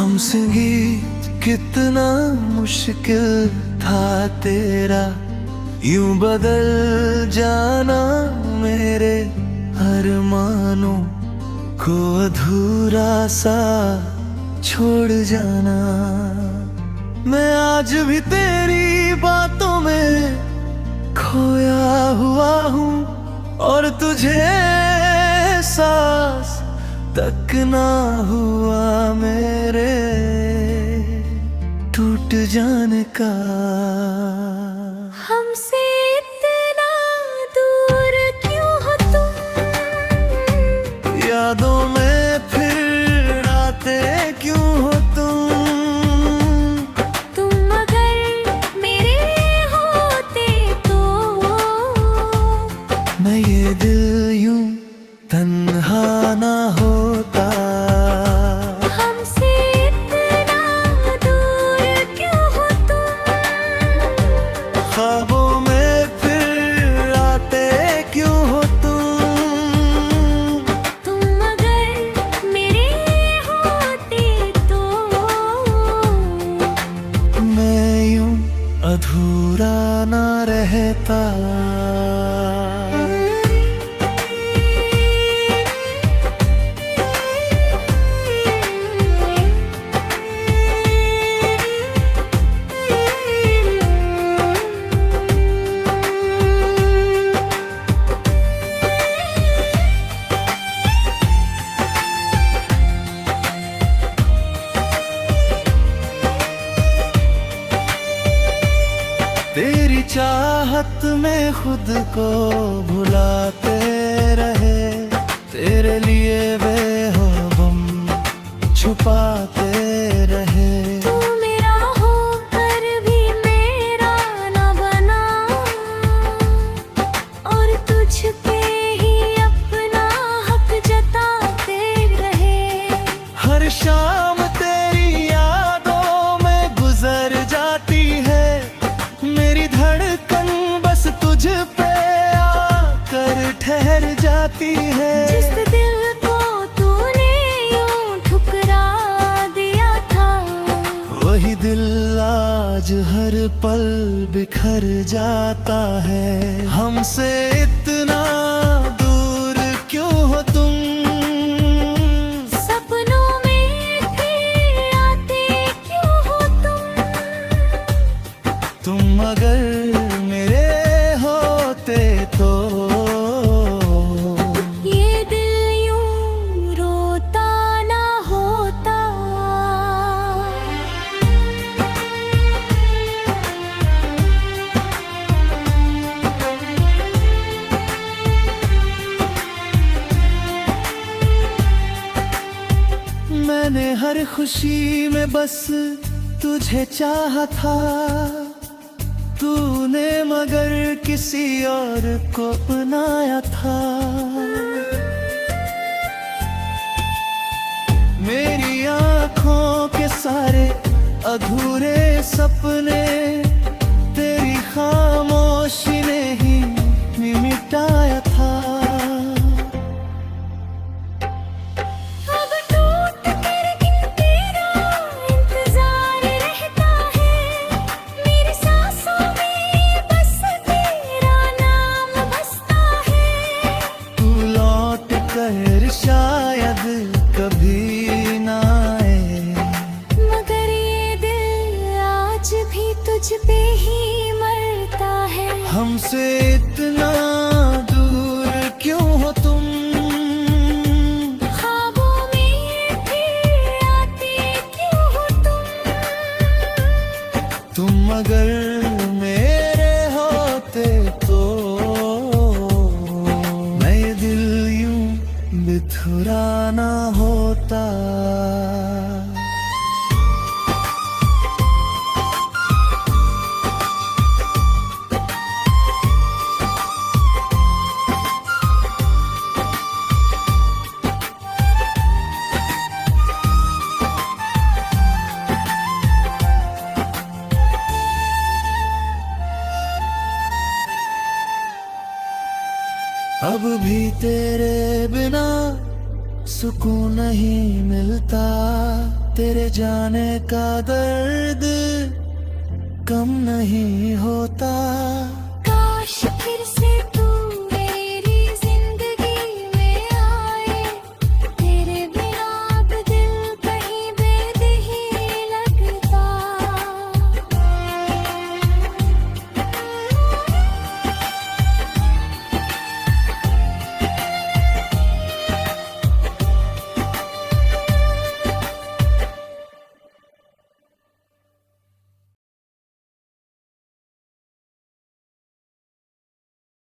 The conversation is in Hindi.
हमसे गीत कितना मुश्किल था तेरा, यूं बदल जाना मेरे अरमानों को अधूरा सा छोड़ जाना। मैं आज भी तेरी बातों में खोया हुआ हूँ और तुझे एहसास तक ना हुआ मेरे टूट जाने का। हमसे इतना दूर क्यों हो तुम, यादों में फिर आते क्यों हो तुम अगर मेरे होते तो मैं ये दिल यूं तन्हा ना होता। हमसे इतना दूर क्यों हो ख्वाबों में फिर आते क्यों हो तुम अगर मेरे होते तो मैं यूं अधूरा ना रहता। तेरी चाहत में खुद को भुलाते रहे, तेरे लिए बेहबम छुपाते रहे। तू मेरा होकर भी मेरा न बना और तुझ पे ही अपना हक जताते रहे। हर शाम तेरी यादों में गुजर जाती है, मेरी धड़कन बस तुझ पे आकर ठहर जाती है। जिस दिल को तूने यूं ठुकरा दिया था, वही दिल आज हर पल बिखर जाता है। हमसे इतना दूर क्यों हो सपनों में फिर आते क्यों हो तुम अगर मेरे होते तो ये दिल यूं रोता ना होता। मैंने हर खुशी में बस तुझे चाहा था, तूने मगर किसी और को अपनाया था। मेरी आँखों के सारे अधूरे सपने तेरी खामोशी ने ही मिटाया था। अब टूट कर गिन तेरा इंतजार रहता है, मेरी सांसों में बस तेरा नाम बसता है। तू लौट कर शायद कभी ना आए, मगर ये दिल आज भी तुझ पे ही मरता है। हमसे इतना दूर क्यों हो ख्वाबों में फिर आते क्यों हो तुम अगर मेरे होते तो मैं ये दिल यूं बिथुरा ना होता। अब भी तेरे बिना सुकून नहीं मिलता। तेरे जाने का दर्द कम नहीं होता।